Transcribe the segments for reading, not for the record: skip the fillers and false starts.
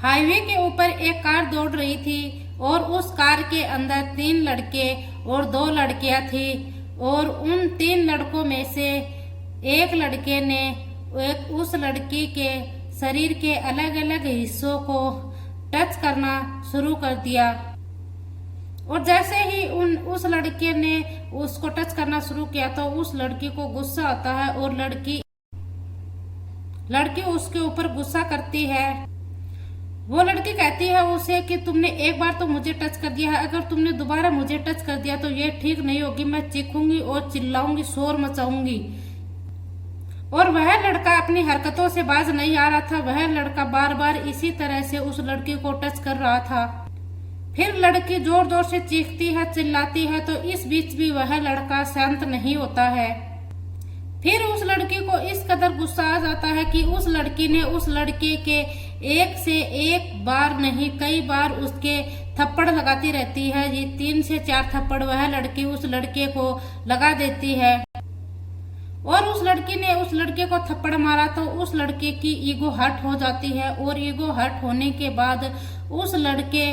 Highway के ऊपर एक कार दौड़ रही थी और उस कार के अंदर 3 लड़के और 2 लड़कियां थी और उन 3 लड़कों में से एक लड़के ने उस लड़की के शरीर के अलग अलग हिस्सों को टच करना शुरू कर दिया और जैसे ही उस लड़के ने उसको टच करना शुरू किया तो उस लड़की को गुस्सा आता है और लड़की उसके ऊपर गुस्सा करती है। वो लड़की कहती है उसे कि तुमने एक बार तो मुझे टच कर दिया है, अगर तुमने दोबारा मुझे टच कर दिया तो ये ठीक नहीं होगी, मैं चीखूंगी और चिल्लाऊंगी, शोर मचाऊंगी। और वह लड़का अपनी हरकतों से बाज नहीं आ रहा था। वह लड़का बार बार इसी तरह से उस लड़की को टच कर रहा था। फिर लड़की जोर जोर से चीखती है, चिल्लाती है, तो इस बीच भी वह लड़का शांत नहीं होता है। फिर उस लड़की को इस कदर गुस्सा आ जाता है कि उस लड़की ने उस लड़के के एक से एक बार नहीं कई बार उसके थप्पड़ लगाती रहती है। ये 3 से 4 थप्पड़ वह लड़की उस लड़के को लगा देती है और उस लड़की ने उस लड़के को थप्पड़ मारा तो उस लड़के की ईगो हर्ट हो जाती है और ईगो हर्ट होने के बाद उस लड़के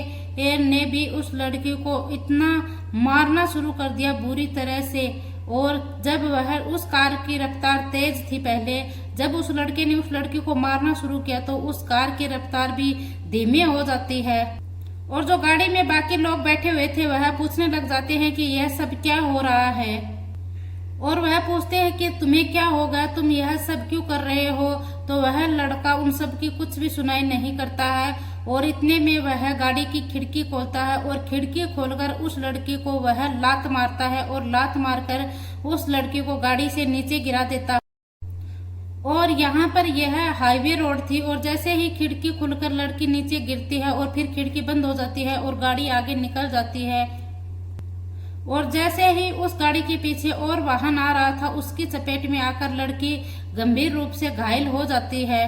ने भी उस लड़की को इतना मारना शुरू कर दिया बुरी तरह से। और जब वह उस कार की रफ्तार तेज थी पहले, जब उस लड़के ने उस लड़की को मारना शुरू किया तो उस कार की रफ्तार भी धीमी हो जाती है और जो गाड़ी में बाकी लोग बैठे हुए थे वह पूछने लग जाते हैं कि यह सब क्या हो रहा है और वह पूछते हैं कि तुम्हें क्या होगा, तुम यह सब क्यों कर रहे हो। तो वह लड़का उन सब की कुछ भी सुनाई नहीं करता है और इतने में वह गाड़ी की खिड़की खोलता है और खिड़की खोलकर उस लड़की को वह लात मारता है और लात मारकर उस लड़की को गाड़ी से नीचे गिरा देता है। और यहाँ पर यह हाईवे रोड थी और जैसे ही खिड़की खुलकर लड़की नीचे गिरती है और फिर खिड़की बंद हो जाती है और गाड़ी आगे निकल जाती है और जैसे ही उस गाड़ी के पीछे और वाहन आ रहा था उसकी चपेट में आकर लड़की गंभीर रूप से घायल हो जाती है।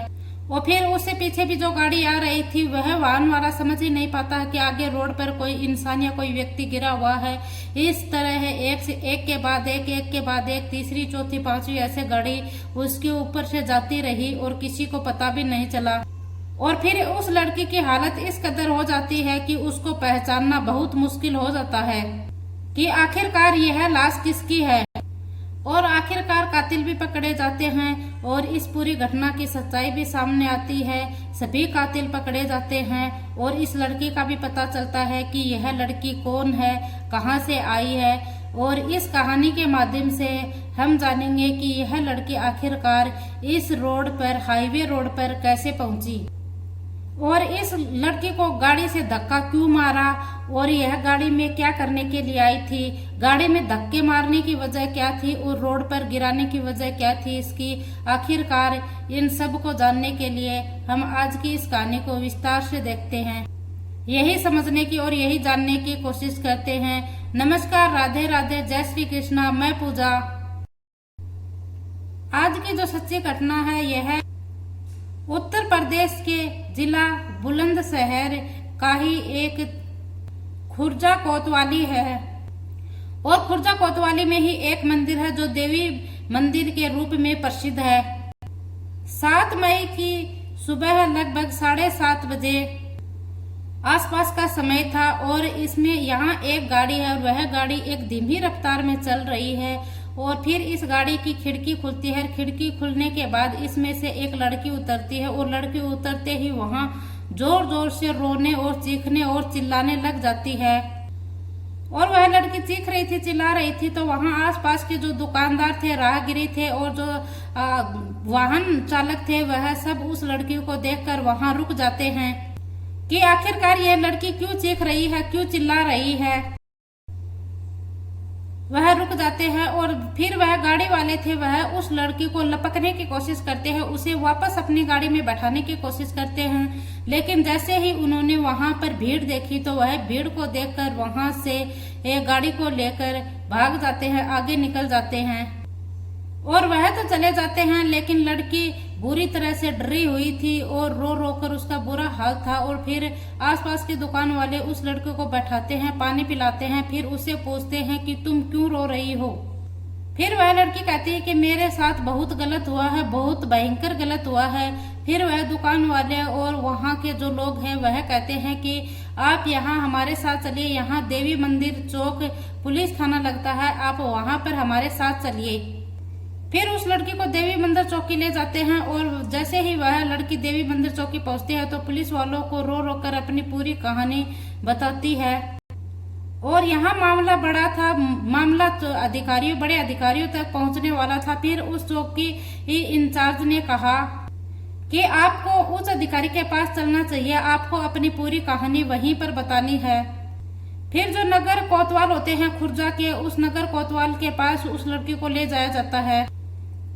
और फिर उससे पीछे भी जो गाड़ी आ रही थी वह वाहन वाला समझ ही नहीं पाता कि आगे रोड पर कोई इंसान या कोई व्यक्ति गिरा हुआ है। इस तरह है एक के बाद एक, तीसरी चौथी पांचवी ऐसे गाड़ी उसके ऊपर से जाती रही और किसी को पता भी नहीं चला। और फिर उस लड़की की हालत इस कदर हो जाती है कि उसको पहचानना बहुत मुश्किल हो जाता है कि आखिरकार यह लाश किसकी है। और आखिरकार कातिल भी पकड़े जाते हैं और इस पूरी घटना की सच्चाई भी सामने आती है। सभी कातिल पकड़े जाते हैं और इस लड़की का भी पता चलता है कि यह लड़की कौन है, कहां से आई है। और इस कहानी के माध्यम से हम जानेंगे कि यह लड़की आखिरकार इस रोड पर, हाईवे रोड पर कैसे पहुंची और इस लड़की को गाड़ी से धक्का क्यों मारा और यह गाड़ी में क्या करने के लिए आई थी, गाड़ी में धक्के मारने की वजह क्या थी और रोड पर गिराने की वजह क्या थी इसकी। आखिरकार इन सब को जानने के लिए हम आज की इस कहानी को विस्तार से देखते हैं, यही समझने की और यही जानने की कोशिश करते हैं। नमस्कार, राधे राधे, जय श्री कृष्णा, मैं पूजा। आज की जो सच्ची घटना है यह उत्तर प्रदेश के जिला बुलंदशहर का ही एक खुर्जा कोतवाली है और खुर्जा कोतवाली में ही एक मंदिर है जो देवी मंदिर के रूप में प्रसिद्ध है। 7 मई की सुबह लगभग 7:30 बजे आसपास का समय था और इसमें यहाँ एक गाड़ी है और वह गाड़ी एक धीमी रफ्तार में चल रही है और फिर इस गाड़ी की खिड़की खुलती है। खिड़की खुलने के बाद इसमें से एक लड़की उतरती है और लड़की उतरते ही वहां जोर जोर से रोने और चीखने और चिल्लाने लग जाती है। और वह लड़की चीख रही थी, चिल्ला रही थी तो वहां आसपास के जो दुकानदार थे, राहगीरी थे और जो वाहन चालक थे वह सब उस लड़की को देखकर वहां रुक जाते हैं कि आखिरकार यह लड़की क्यों चीख रही है, क्यों चिल्ला रही है। वह रुक जाते हैं और फिर वह गाड़ी वाले थे वह उस लड़की को लपकने की कोशिश करते हैं, उसे वापस अपनी गाड़ी में बैठाने की कोशिश करते हैं। लेकिन जैसे ही उन्होंने वहां पर भीड़ देखी तो वह भीड़ को देखकर वहां से एक गाड़ी को लेकर भाग जाते हैं, आगे निकल जाते हैं और वह तो चले जाते हैं। लेकिन लड़की बुरी तरह से डरी हुई थी और रो रो कर उसका बुरा हाल था। और फिर आसपास के दुकान वाले उस लड़के को बैठाते हैं, पानी पिलाते हैं, फिर उससे पूछते हैं कि तुम क्यों रो रही हो। फिर वह लड़की कहती है कि मेरे साथ बहुत गलत हुआ है, बहुत भयंकर गलत हुआ है। फिर वह दुकान वाले और वहाँ के जो लोग हैं वह कहते हैं कि आप यहाँ हमारे साथ चलिए, यहाँ देवी मंदिर चौक पुलिस थाना लगता है, आप वहाँ पर हमारे साथ चलिए। फिर उस लड़की को देवी मंदिर चौकी ले जाते हैं और जैसे ही वह लड़की देवी मंदिर चौकी पहुँचती है तो पुलिस वालों को रो रो कर अपनी पूरी कहानी बताती है। और यहाँ मामला बड़ा था, मामला तो बड़े अधिकारियों तक पहुँचने वाला था। फिर उस चौकी इंचार्ज ने कहा कि आपको उस अधिकारी के पास चलना चाहिए, आपको अपनी पूरी कहानी वहीं पर बतानी है। फिर जो नगर कोतवाल होते हैं खुर्जा के, उस नगर कोतवाल के पास उस लड़की को ले जाया जाता है।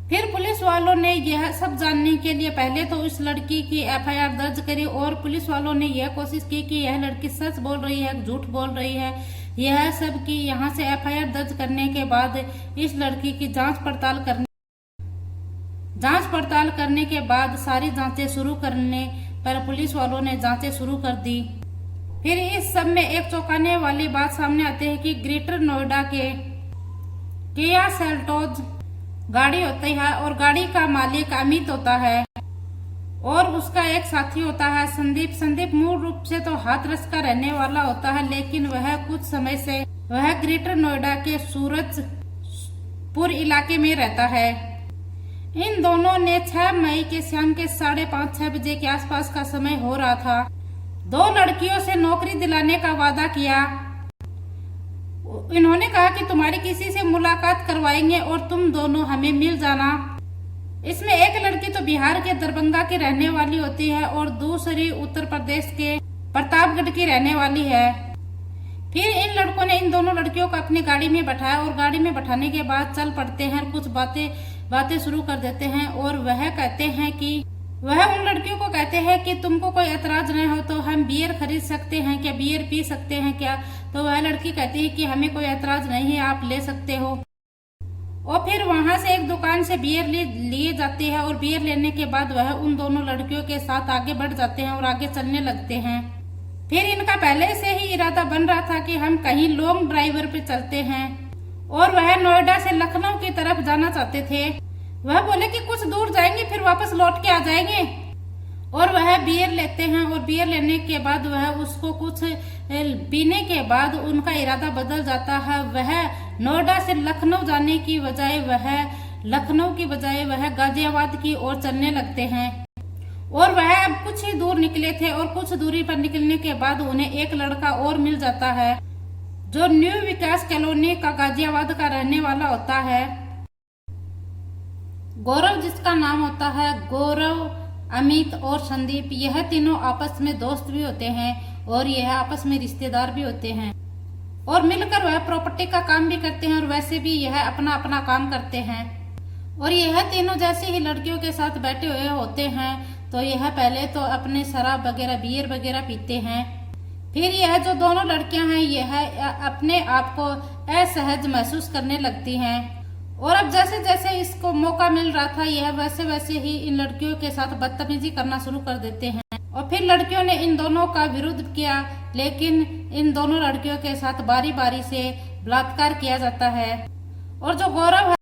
फिर पुलिस वालों ने यह सब जानने के लिए पहले तो इस लड़की की एफआईआर दर्ज करी और पुलिस वालों ने यह कोशिश की कि यह लड़की सच बोल रही है, झूठ बोल रही है, यह सब की यहाँ से एफआईआर दर्ज करने के बाद इस लड़की की जांच पड़ताल करने के बाद सारी जांचें शुरू करने पर पुलिस वालों ने जांचें शुरू कर दी। फिर इस सब में एक चौंकाने वाली बात सामने आती है कि ग्रेटर नोएडा के किया सेल्टोस गाड़ी होती है और गाड़ी का मालिक अमित होता है और उसका एक साथी होता है संदीप। संदीप मूल रूप से तो हाथरस का रहने वाला होता है, लेकिन वह कुछ समय से वह ग्रेटर नोएडा के सूरजपुर इलाके में रहता है। इन दोनों ने 6 मई के शाम के 5:30-6 बजे के आसपास का समय हो रहा था, 2 लड़कियों से नौकरी दिलाने का वादा किया। इन्होंने कहा कि तुम्हारी किसी से मुलाकात करवाएंगे और तुम दोनों हमें मिल जाना। इसमें एक लड़की तो बिहार के दरभंगा की रहने वाली होती है और दूसरी उत्तर प्रदेश के प्रतापगढ़ की रहने वाली है। फिर इन लड़कों ने इन दोनों लड़कियों को अपनी गाड़ी में बैठाया और गाड़ी में बैठाने के बाद चल पड़ते हैं, कुछ बातें शुरू कर देते हैं और वह उन लड़कियों को कहते हैं कि तुमको कोई एतराज नहीं हो तो हम बियर खरीद सकते हैं क्या, बियर पी सकते हैं क्या। तो वह लड़की कहती है कि हमें कोई एतराज नहीं है, आप ले सकते हो। और फिर वहां से एक दुकान से बियर लिए जाते हैं और बियर लेने के बाद वह उन दोनों लड़कियों के साथ आगे बढ़ जाते हैं और आगे चलने लगते हैं। फिर इनका पहले से ही इरादा बन रहा था कि हम कहीं लॉन्ग ड्राइवर पे चलते हैं और वह नोएडा से लखनऊ की तरफ जाना चाहते थे। वह बोले कि कुछ दूर जाएंगे फिर वापस लौट के आ जाएंगे और वह बियर लेते हैं और बियर लेने के बाद वह उसको कुछ पीने के बाद उनका इरादा बदल जाता है। वह नोएडा से लखनऊ जाने की बजाय वह गाजियाबाद की ओर चलने लगते हैं और वह अब कुछ ही दूर निकले थे और कुछ दूरी पर निकलने के बाद उन्हें एक लड़का और मिल जाता है जो न्यू विकास कॉलोनी का गाजियाबाद का रहने वाला होता है, गौरव, जिसका नाम होता है गौरव, अमित और संदीप। यह तीनों आपस में दोस्त भी होते हैं और यह आपस में रिश्तेदार भी होते हैं और मिलकर वह प्रॉपर्टी का काम भी करते हैं और वैसे भी यह अपना अपना काम करते हैं। और यह तीनों जैसे ही लड़कियों के साथ बैठे हुए होते हैं तो यह पहले तो अपने शराब वगैरह बियर वगैरह पीते हैं। फिर यह जो दोनों लड़कियां हैं यह अपने आप को असहज महसूस करने लगती हैं और अब जैसे जैसे इसको मौका मिल रहा था यह वैसे वैसे ही इन लड़कियों के साथ बदतमीजी करना शुरू कर देते हैं। और फिर लड़कियों ने इन दोनों का विरोध किया, लेकिन इन दोनों लड़कियों के साथ बारी बारी से बलात्कार किया जाता है। और जो गौरव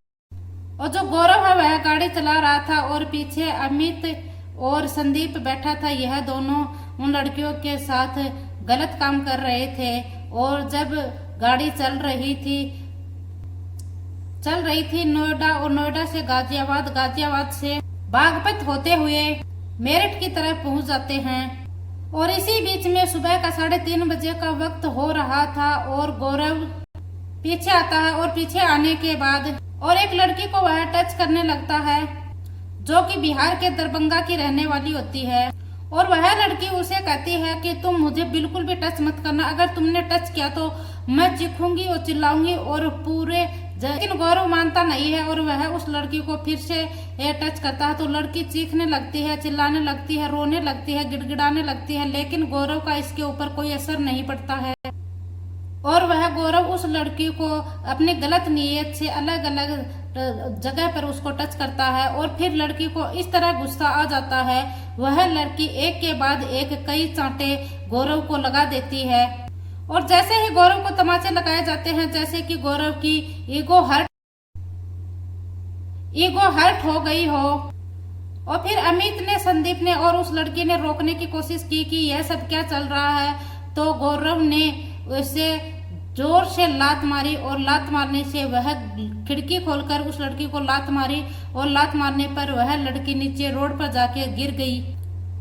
है वह गाड़ी चला रहा था और पीछे अमित और संदीप बैठा था। यह दोनों उन लड़कियों के साथ गलत काम कर रहे थे और जब गाड़ी चल रही थी नोएडा और नोएडा से गाजियाबाद से बागपत होते हुए मेरठ की तरफ पहुंच जाते हैं। और इसी बीच में सुबह का 3:30 बजे का वक्त हो रहा था और गौरव पीछे आता है और पीछे आने के बाद और एक लड़की को वह टच करने लगता है जो कि बिहार के दरभंगा की रहने वाली होती है और वह लड़की उसे कहती है कि तुम मुझे बिल्कुल भी टच मत करना, अगर तुमने टच किया तो मैं चीखूंगी और चिल्लाऊंगी और पूरे। लेकिन गौरव मानता नहीं है और वह उस लड़की को फिर से टच करता है तो लड़की चीखने लगती है, चिल्लाने लगती है, रोने लगती है, गिड़गिड़ाने लगती है, लेकिन गौरव का इसके ऊपर कोई असर नहीं पड़ता है और वह गौरव उस लड़की को अपनी गलत नीयत से अलग अलग जगह पर उसको टच करता है और फिर लड़की को इस तरह गुस्सा आ जाता है, वह लड़की एक के बाद एक कई चांटे गौरव को लगा देती है। और जैसे ही गौरव को तमाचे लगाए जाते हैं जैसे कि गौरव की ईगो हर्ट हो गई हो, और फिर अमित ने, संदीप ने और उस लड़की ने रोकने की कोशिश की कि यह सब क्या चल रहा है। तो गौरव ने उसे जोर से लात मारी और लात मारने से वह खिड़की खोलकर उस लड़की को लात मारी और लात मारने पर वह लड़की नीचे रोड पर जाके गिर गई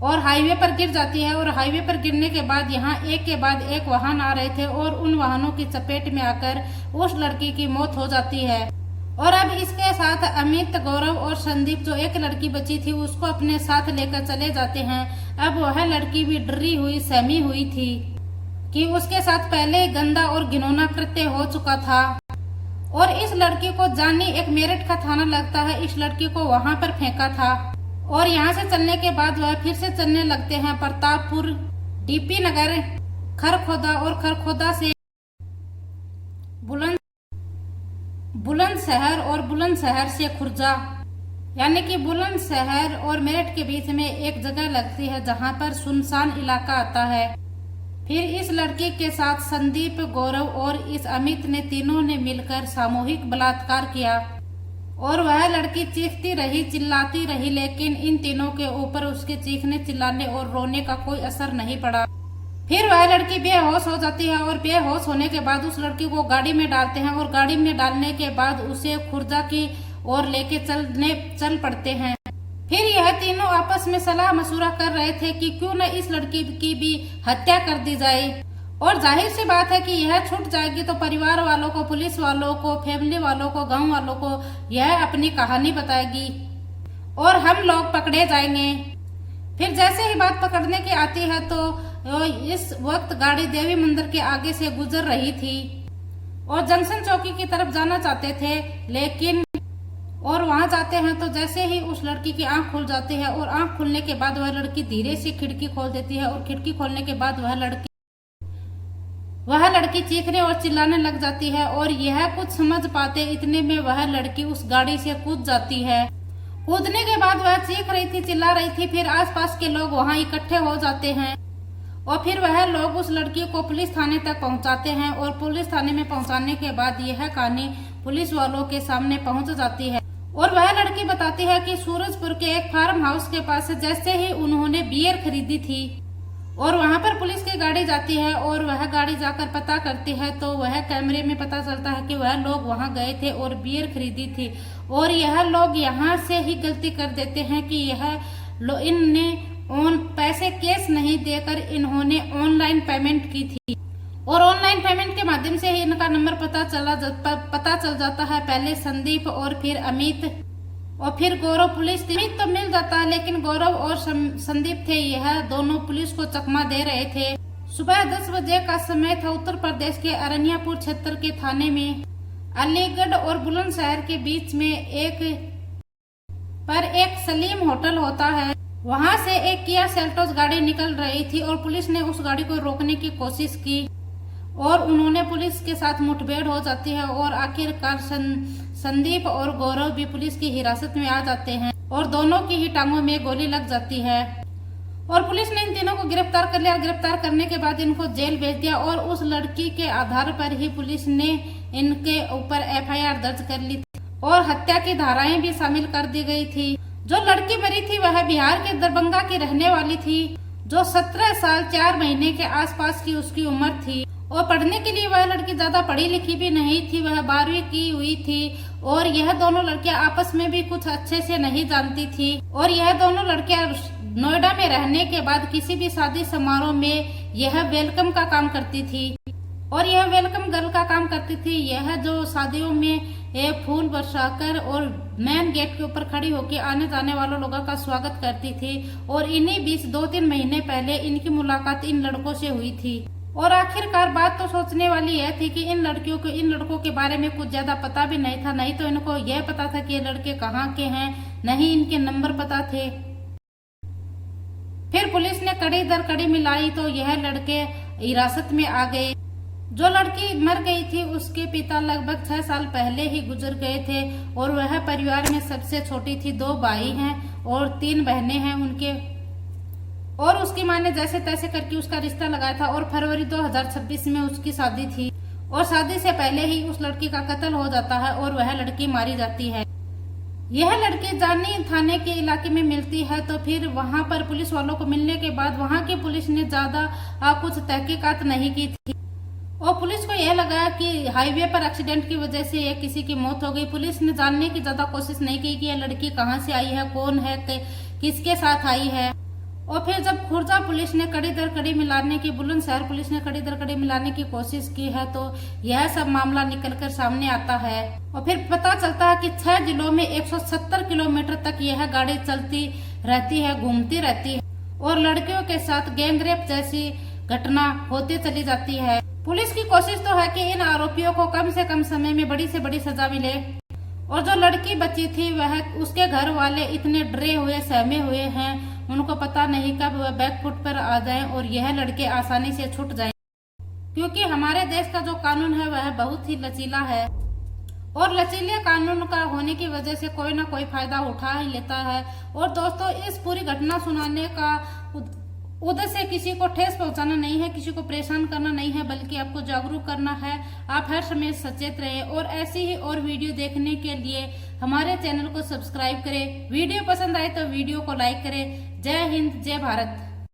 और हाईवे पर गिर जाती है। और हाईवे पर गिरने के बाद यहाँ एक के बाद एक वाहन आ रहे थे और उन वाहनों की चपेट में आकर उस लड़की की मौत हो जाती है। और अब इसके साथ अमित, गौरव और संदीप, जो एक लड़की बची थी, उसको अपने साथ लेकर चले जाते हैं। अब वह लड़की भी डरी हुई, सहमी हुई थी कि उसके साथ पहले गंदा और घिनौना कृत्य हो चुका था। और इस लड़की को जानी, एक मेरठ का थाना लगता है, इस लड़की को वहां पर फेंका था। और यहाँ से चलने के बाद वह फिर से चलने लगते हैं प्रतापपुर, डीपी नगर, खरखोदा और खरखोदा से बुलंदशहर और बुलंदशहर से खुर्जा, यानी कि बुलंदशहर और मेरठ के बीच में एक जगह लगती है जहां पर सुनसान इलाका आता है। फिर इस लड़की के साथ संदीप, गौरव और इस अमित ने तीनों ने मिलकर सामूहिक बलात्कार किया। और वह लड़की चीखती रही, चिल्लाती रही, लेकिन इन तीनों के ऊपर उसके चीखने, चिल्लाने और रोने का कोई असर नहीं पड़ा। फिर वह लड़की बेहोश हो जाती है और बेहोश होने के बाद उस लड़की को गाड़ी में डालते हैं और गाड़ी में डालने के बाद उसे खुर्जा की ओर लेके चल पड़ते हैं। फिर यह तीनों आपस में सलाह मशुरा कर रहे थे कि क्यों न इस लड़की की भी हत्या कर दी जाए। और जाहिर सी बात है कि यह छूट जाएगी तो परिवार वालों को, पुलिस वालों को, फैमिली वालों को, गांव वालों को यह अपनी कहानी बताएगी और हम लोग पकड़े जाएंगे। फिर जैसे ही बात पकड़ने की आती है तो इस वक्त गाड़ी देवी मंदिर के आगे से गुजर रही थी और जंक्शन चौकी की तरफ जाना चाहते थे, लेकिन और वहां जाते हैं तो जैसे ही उस लड़की की आंख खुल जाती है और आंख खुलने के बाद वह लड़की धीरे से खिड़की खोल देती है और खिड़की खोलने के बाद वह लड़की चीखने और चिल्लाने लग जाती है। और यह कुछ समझ पाते इतने में वह लड़की उस गाड़ी से कूद जाती है। कूदने के बाद वह चीख रही थी, चिल्ला रही थी। फिर आसपास के लोग वहां इकट्ठे हो जाते हैं और फिर वह लोग उस लड़की को पुलिस थाने तक पहुंचाते हैं। और पुलिस थाने में पहुंचाने के बाद यह कहानी पुलिस वालों के सामने पहुंच जाती है और वह लड़की बताती है कि सूरजपुर के एक फार्म हाउस के पास जैसे ही उन्होंने बियर खरीदी थी और वहां पर पुलिस की गाड़ी जाती है और वह गाड़ी जाकर पता करती है तो वह कैमरे में पता चलता है कि वह लोग वहां गए थे और बियर खरीदी थी। और यह लोग यहाँ से ही गलती कर देते हैं कि इनने पैसे कैश नहीं देकर इन्होंने ऑनलाइन पेमेंट की थी और ऑनलाइन पेमेंट के माध्यम से ही इनका नंबर पता चल जाता है। पहले संदीप और फिर अमित और फिर गौरव। पुलिस अमित तो मिल जाता है, लेकिन गौरव और संदीप थे, यह दोनों पुलिस को चकमा दे रहे थे। सुबह 10 बजे का समय था। उत्तर प्रदेश के अरनियापुर क्षेत्र के थाने में अलीगढ़ और बुलंदशहर के बीच में एक सलीम होटल होता है। वहां से एक किया सेल्टोस गाड़ी निकल रही थी और पुलिस ने उस गाड़ी को रोकने की कोशिश की और उन्होंने पुलिस के साथ मुठभेड़ हो जाती है और आखिरकार संदीप और गौरव भी पुलिस की हिरासत में आ जाते हैं और दोनों की ही टांगों में गोली लग जाती है। और पुलिस ने इन तीनों को गिरफ्तार कर लिया। गिरफ्तार करने के बाद इनको जेल भेज दिया और उस लड़की के आधार पर ही पुलिस ने इनके ऊपर FIR दर्ज कर ली थी और हत्या की धाराएं भी शामिल कर दी गई थी। जो लड़की मरी थी वह बिहार के दरभंगा की रहने वाली थी, जो 17 साल 4 महीने के आसपास की उसकी उम्र थी। और पढ़ने के लिए वह लड़की ज्यादा पढ़ी लिखी भी नहीं थी, वह 12वीं की हुई थी। और यह दोनों लड़कियां आपस में भी कुछ अच्छे से नहीं जानती थी और यह दोनों लड़कियां नोएडा में रहने के बाद किसी भी शादी समारोह में यह वेलकम का काम करती थी और यह वेलकम गर्ल का काम करती थी। यह जो शादियों में फूल बरसाकर और मेन गेट के ऊपर खड़ी होकर आने जाने वालों लोगों का स्वागत करती थी। और इन्हीं बीच 2-3 महीने पहले इनकी मुलाकात इन लड़कों से हुई थी। और आखिरकार बात तो सोचने वाली यह थी कि इन लड़कों के बारे में कुछ ज्यादा पता भी नहीं था। नहीं तो इनको यह पता था कि ये लड़के कहाँ के हैं, नहीं इनके नंबर पता थे। फिर पुलिस ने कड़ी दर कड़ी मिलाई तो यह लड़के हिरासत में आ गए। जो लड़की मर गई थी उसके पिता लगभग 6 साल पहले ही गुजर गए थे और वह परिवार में सबसे छोटी थी। 2 भाई हैं और 3 बहनें हैं उनके। और उसकी माँ ने जैसे तैसे करके उसका रिश्ता लगाया था और फरवरी 2026 में उसकी शादी थी और शादी से पहले ही उस लड़की का कत्ल हो जाता है और वह लड़की मारी जाती है। यह लड़की जानी थाने के इलाके में मिलती है, तो फिर वहां पर पुलिस वालों को मिलने के बाद वहां की पुलिस ने ज्यादा कुछ तहकीकात नहीं की थी और पुलिस को यह लगा कि हाईवे पर एक्सीडेंट की वजह से ये किसी की मौत हो गई। पुलिस ने जानने की ज्यादा कोशिश नहीं की कि यह लड़की कहाँ से आई है, कौन है, किसके साथ आई है। और फिर जब खुर्जा पुलिस ने कड़ी दर कड़ी मिलाने की, बुलंदशहर पुलिस ने कड़ी दर कड़ी मिलाने की कोशिश की है, तो यह सब मामला निकलकर सामने आता है और फिर पता चलता है कि 6 जिलों में 170 किलोमीटर तक यह गाड़ी चलती रहती है, घूमती रहती है और लड़कियों के साथ गैंगरेप जैसी घटना होती चली जाती है। पुलिस की कोशिश तो है कि इन आरोपियों को कम से कम समय में बड़ी से बड़ी सजा मिले और जो लड़की बची थी वह, उसके घर वाले इतने डरे हुए, सहमे हुए हैं, उनको पता नहीं कब वह बैकफुट पर आ जाएं और यह लड़के आसानी से छूट जाएं, क्योंकि हमारे देश का जो कानून है वह बहुत ही लचीला है और लचीले कानून का होने की वजह से कोई ना कोई फायदा उठा ही लेता है। और दोस्तों, इस पूरी घटना सुनाने का उद्देश्य किसी को ठेस पहुंचाना नहीं है, किसी को परेशान करना नहीं है, बल्कि आपको जागरूक करना है। आप हर समय सचेत रहें और ऐसी ही और वीडियो देखने के लिए हमारे चैनल को सब्सक्राइब करें। वीडियो पसंद आए तो वीडियो को लाइक करें। जय हिंद, जय भारत।